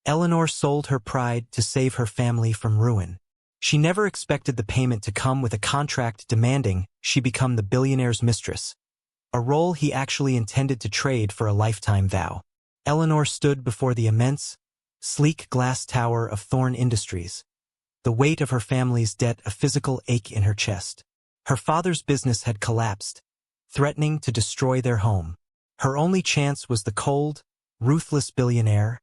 Eleanor sold her pride to save her family from ruin. She never expected the payment to come with a contract demanding she become the billionaire's mistress, a role he actually intended to trade for a lifetime vow. Eleanor stood before the immense, sleek glass tower of Thorne Industries, the weight of her family's debt a physical ache in her chest. Her father's business had collapsed, threatening to destroy their home. Her only chance was the cold, ruthless billionaire,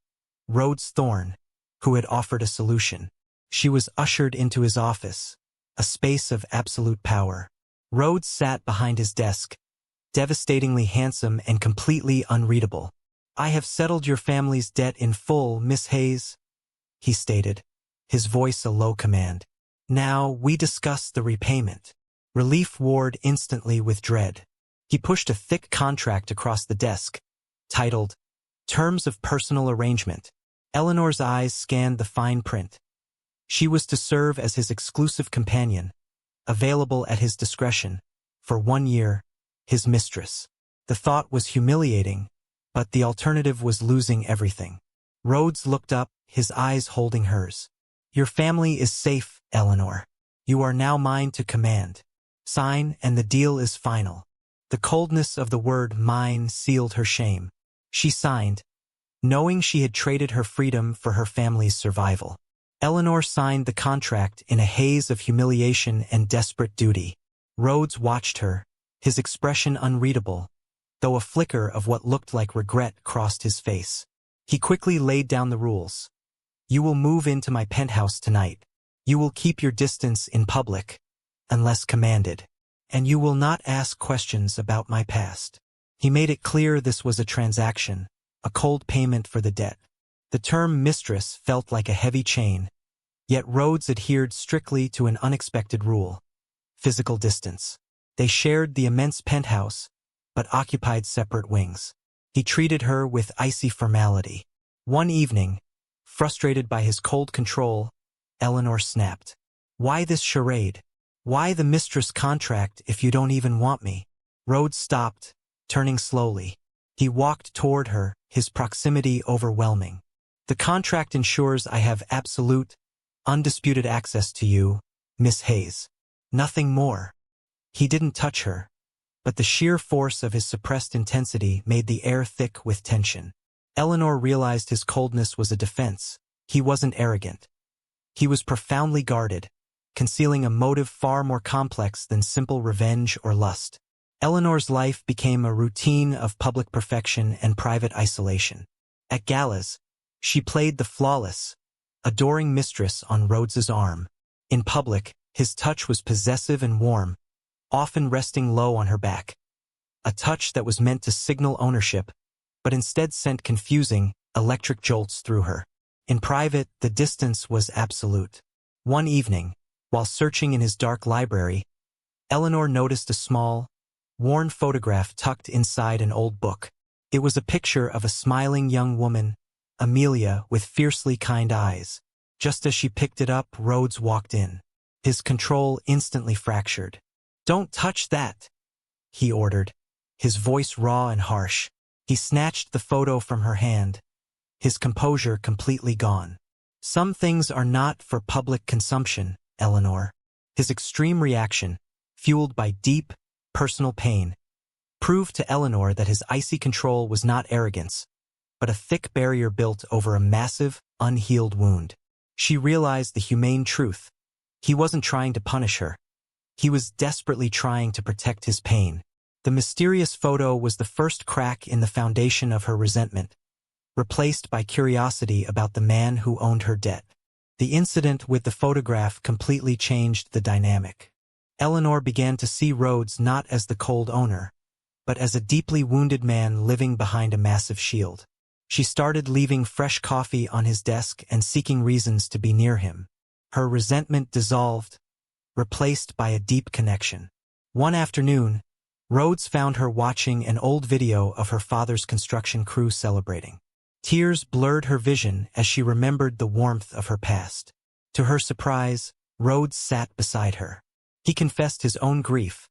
Rhodes Thorne, who had offered a solution. She was ushered into his office, a space of absolute power. Rhodes sat behind his desk, devastatingly handsome and completely unreadable. "I have settled your family's debt in full, Miss Hayes," he stated, his voice a low command. "Now we discuss the repayment." Relief warred instantly with dread. He pushed a thick contract across the desk, titled, "Terms of Personal Arrangement." Eleanor's eyes scanned the fine print. She was to serve as his exclusive companion, available at his discretion, for 1 year, his mistress. The thought was humiliating, but the alternative was losing everything. Rhodes looked up, his eyes holding hers. "Your family is safe, Eleanor. You are now mine to command. Sign, and the deal is final." The coldness of the word mine sealed her shame. She signed, knowing she had traded her freedom for her family's survival. Eleanor signed the contract in a haze of humiliation and desperate duty. Rhodes watched her, his expression unreadable, though a flicker of what looked like regret crossed his face. He quickly laid down the rules. "You will move into my penthouse tonight. You will keep your distance in public, unless commanded. And you will not ask questions about my past." He made it clear this was a transaction, a cold payment for the debt. The term mistress felt like a heavy chain, yet Rhodes adhered strictly to an unexpected rule: physical distance. They shared the immense penthouse, but occupied separate wings. He treated her with icy formality. One evening, frustrated by his cold control, Eleanor snapped. "Why this charade? Why the mistress contract if you don't even want me?" Rhodes stopped, turning slowly. He walked toward her, his proximity overwhelming. "The contract ensures I have absolute, undisputed access to you, Miss Hayes. Nothing more." He didn't touch her, but the sheer force of his suppressed intensity made the air thick with tension. Eleanor realized his coldness was a defense. He wasn't arrogant. He was profoundly guarded, concealing a motive far more complex than simple revenge or lust. Eleanor's life became a routine of public perfection and private isolation. At galas, she played the flawless, adoring mistress on Rhodes's arm. In public, his touch was possessive and warm, often resting low on her back. A touch that was meant to signal ownership, but instead sent confusing, electric jolts through her. In private, the distance was absolute. One evening, while searching in his dark library, Eleanor noticed a small, worn photograph tucked inside an old book. It was a picture of a smiling young woman, Amelia, with fiercely kind eyes. Just as she picked it up, Rhodes walked in. His control instantly fractured. "Don't touch that," he ordered, his voice raw and harsh. He snatched the photo from her hand, his composure completely gone. "Some things are not for public consumption, Eleanor." His extreme reaction, fueled by deep, personal pain, proved to Eleanor that his icy control was not arrogance, but a thick barrier built over a massive, unhealed wound. She realized the humane truth. He wasn't trying to punish her. He was desperately trying to protect his pain. The mysterious photo was the first crack in the foundation of her resentment, replaced by curiosity about the man who owned her debt. The incident with the photograph completely changed the dynamic. Eleanor began to see Rhodes not as the cold owner, but as a deeply wounded man living behind a massive shield. She started leaving fresh coffee on his desk and seeking reasons to be near him. Her resentment dissolved, replaced by a deep connection. One afternoon, Rhodes found her watching an old video of her father's construction crew celebrating. Tears blurred her vision as she remembered the warmth of her past. To her surprise, Rhodes sat beside her. He confessed his own grief.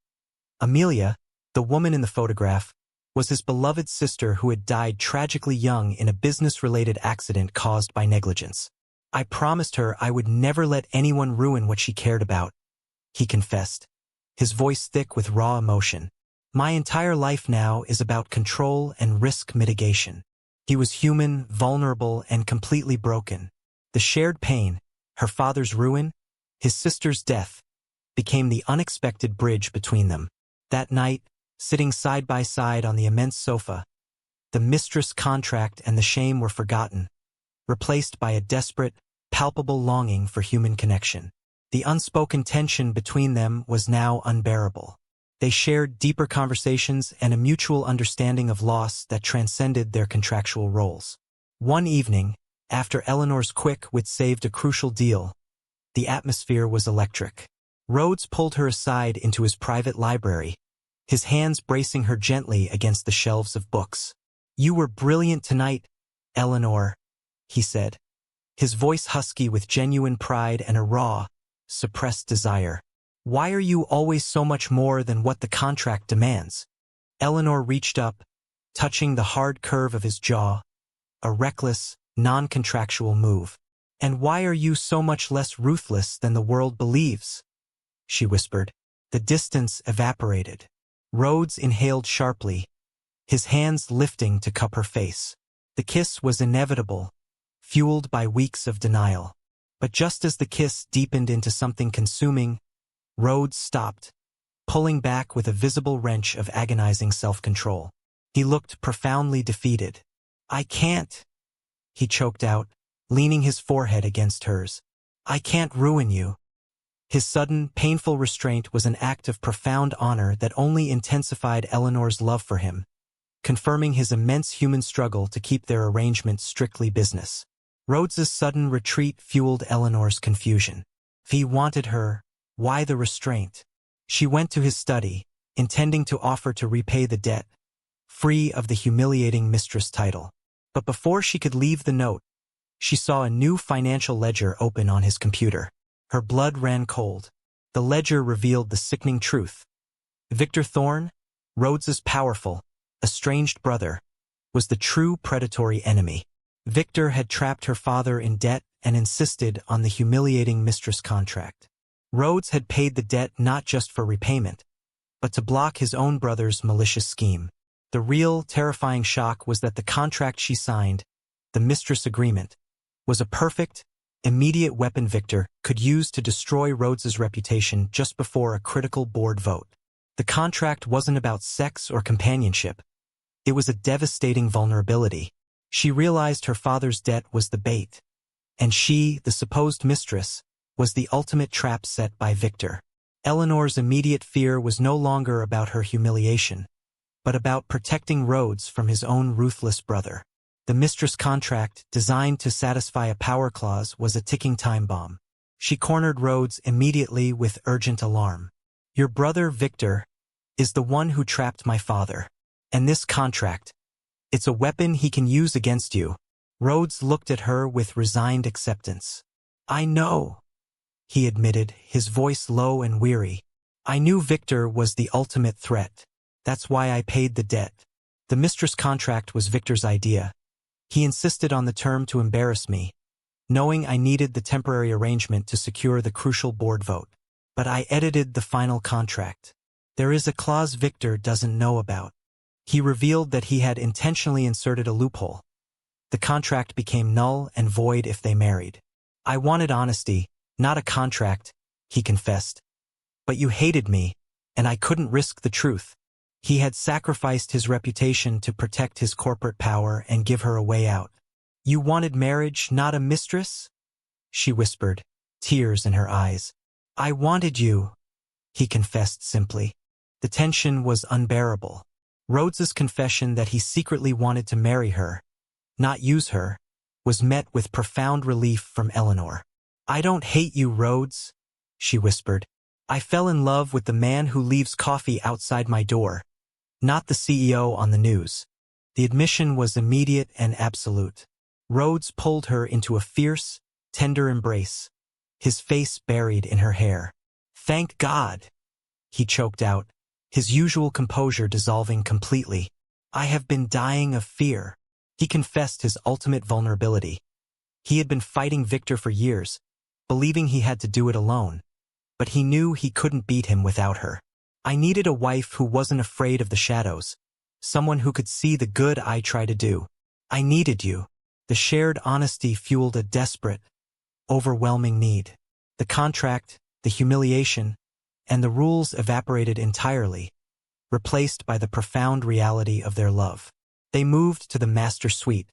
Amelia, the woman in the photograph, was his beloved sister who had died tragically young in a business-related accident caused by negligence. I promised her I would never let anyone ruin what she cared about, he confessed, his voice thick with raw emotion. My entire life now is about control and risk mitigation. He was human, vulnerable, and completely broken. The shared pain, her father's ruin, his sister's death, became the unexpected bridge between them. That night, sitting side by side on the immense sofa, the mistress contract and the shame were forgotten, replaced by a desperate, palpable longing for human connection. The unspoken tension between them was now unbearable. They shared deeper conversations and a mutual understanding of loss that transcended their contractual roles. One evening, after Eleanor's quick wit saved a crucial deal, the atmosphere was electric. Rhodes pulled her aside into his private library, his hands bracing her gently against the shelves of books. You were brilliant tonight, Eleanor, he said, his voice husky with genuine pride and a raw, suppressed desire. Why are you always so much more than what the contract demands? Eleanor reached up, touching the hard curve of his jaw, a reckless, non-contractual move. And why are you so much less ruthless than the world believes? She whispered. The distance evaporated. Rhodes inhaled sharply, his hands lifting to cup her face. The kiss was inevitable, fueled by weeks of denial. But just as the kiss deepened into something consuming, Rhodes stopped, pulling back with a visible wrench of agonizing self-control. He looked profoundly defeated. I can't, he choked out, leaning his forehead against hers. I can't ruin you. His sudden, painful restraint was an act of profound honor that only intensified Eleanor's love for him, confirming his immense human struggle to keep their arrangement strictly business. Rhodes's sudden retreat fueled Eleanor's confusion. If he wanted her, why the restraint? She went to his study, intending to offer to repay the debt, free of the humiliating mistress title. But before she could leave the note, she saw a new financial ledger open on his computer. Her blood ran cold. The ledger revealed the sickening truth. Victor Thorne, Rhodes's powerful, estranged brother, was the true predatory enemy. Victor had trapped her father in debt and insisted on the humiliating mistress contract. Rhodes had paid the debt not just for repayment, but to block his own brother's malicious scheme. The real, terrifying shock was that the contract she signed, the mistress agreement, was a perfect, immediate weapon Victor could use to destroy Rhodes's reputation just before a critical board vote. The contract wasn't about sex or companionship. It was a devastating vulnerability. She realized her father's debt was the bait, and she, the supposed mistress, was the ultimate trap set by Victor. Eleanor's immediate fear was no longer about her humiliation, but about protecting Rhodes from his own ruthless brother. The mistress contract, designed to satisfy a power clause, was a ticking time bomb. She cornered Rhodes immediately with urgent alarm. Your brother, Victor, is the one who trapped my father. And this contract, it's a weapon he can use against you. Rhodes looked at her with resigned acceptance. I know, he admitted, his voice low and weary. I knew Victor was the ultimate threat. That's why I paid the debt. The mistress contract was Victor's idea. He insisted on the term to embarrass me, knowing I needed the temporary arrangement to secure the crucial board vote. But I edited the final contract. There is a clause Victor doesn't know about. He revealed that he had intentionally inserted a loophole. The contract became null and void if they married. I wanted honesty, not a contract, he confessed. But you hated me, and I couldn't risk the truth. He had sacrificed his reputation to protect his corporate power and give her a way out. You wanted marriage, not a mistress? She whispered, tears in her eyes. I wanted you, he confessed simply. The tension was unbearable. Rhodes's confession that he secretly wanted to marry her, not use her, was met with profound relief from Eleanor. I don't hate you, Rhodes, she whispered. I fell in love with the man who leaves coffee outside my door, not the CEO on the news. The admission was immediate and absolute. Rhodes pulled her into a fierce, tender embrace, his face buried in her hair. Thank God, he choked out, his usual composure dissolving completely. I have been dying of fear. He confessed his ultimate vulnerability. He had been fighting Victor for years, believing he had to do it alone, but he knew he couldn't beat him without her. I needed a wife who wasn't afraid of the shadows, someone who could see the good I try to do. I needed you. The shared honesty fueled a desperate, overwhelming need. The contract, the humiliation, and the rules evaporated entirely, replaced by the profound reality of their love. They moved to the master suite,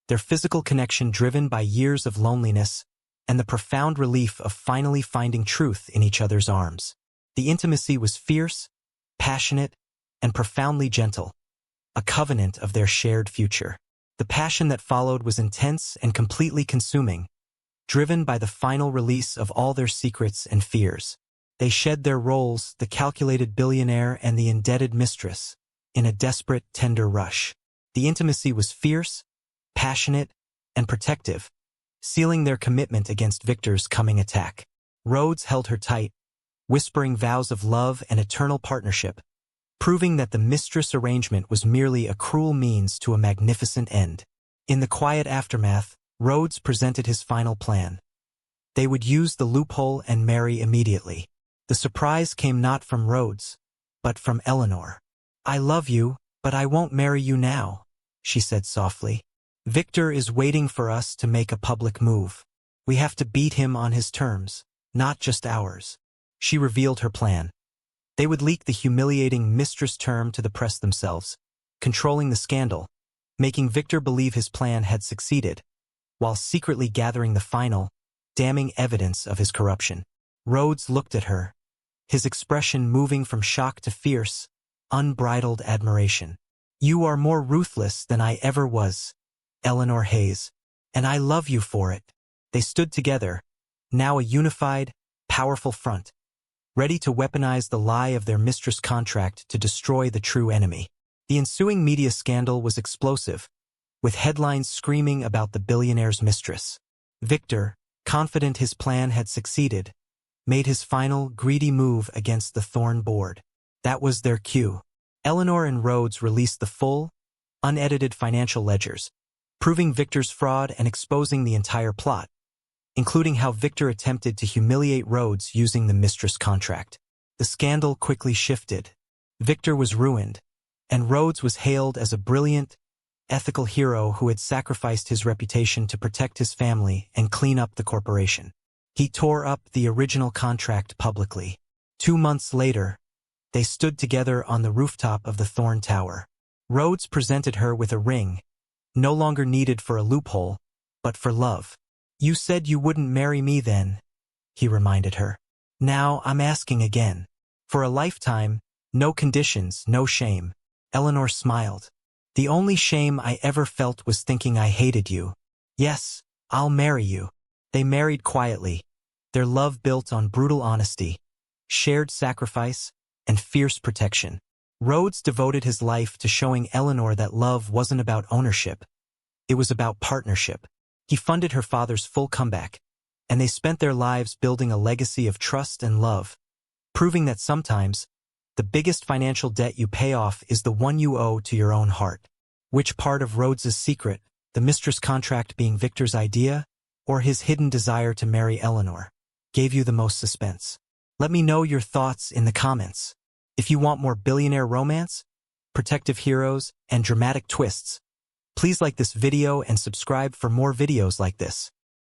their physical connection driven by years of loneliness and the profound relief of finally finding truth in each other's arms. The intimacy was fierce, passionate, and profoundly gentle, a covenant of their shared future. The passion that followed was intense and completely consuming, driven by the final release of all their secrets and fears. They shed their roles, the calculated billionaire and the indebted mistress, in a desperate, tender rush. The intimacy was fierce, passionate, and protective, sealing their commitment against Victor's coming attack. Rhodes held her tight, whispering vows of love and eternal partnership, proving that the mistress arrangement was merely a cruel means to a magnificent end. In the quiet aftermath, Rhodes presented his final plan. They would use the loophole and marry immediately. The surprise came not from Rhodes, but from Eleanor. "I love you, but I won't marry you now," she said softly. "Victor is waiting for us to make a public move. We have to beat him on his terms, not just ours." She revealed her plan. They would leak the humiliating mistress term to the press themselves, controlling the scandal, making Victor believe his plan had succeeded, while secretly gathering the final, damning evidence of his corruption. Rhodes looked at her, his expression moving from shock to fierce, unbridled admiration. "You are more ruthless than I ever was, Eleanor Hayes, and I love you for it." They stood together, now a unified, powerful front, ready to weaponize the lie of their mistress contract to destroy the true enemy. The ensuing media scandal was explosive, with headlines screaming about the billionaire's mistress. Victor, confident his plan had succeeded, made his final, greedy move against the Thorne board. That was their cue. Eleanor and Rhodes released the full, unedited financial ledgers, proving Victor's fraud and exposing the entire plot, including how Victor attempted to humiliate Rhodes using the mistress contract. The scandal quickly shifted. Victor was ruined, and Rhodes was hailed as a brilliant, ethical hero who had sacrificed his reputation to protect his family and clean up the corporation. He tore up the original contract publicly. 2 months later, they stood together on the rooftop of the Thorne Tower. Rhodes presented her with a ring, no longer needed for a loophole, but for love. "You said you wouldn't marry me then," he reminded her. "Now I'm asking again. For a lifetime, no conditions, no shame." Eleanor smiled. "The only shame I ever felt was thinking I hated you. Yes, I'll marry you." They married quietly, their love built on brutal honesty, shared sacrifice, and fierce protection. Rhodes devoted his life to showing Eleanor that love wasn't about ownership. It was about partnership. He funded her father's full comeback, and they spent their lives building a legacy of trust and love, proving that sometimes, the biggest financial debt you pay off is the one you owe to your own heart. Which part of Rhodes's secret, the mistress contract being Victor's idea, or his hidden desire to marry Eleanor, gave you the most suspense? Let me know your thoughts in the comments. If you want more billionaire romance, protective heroes, and dramatic twists, please like this video and subscribe for more videos like this.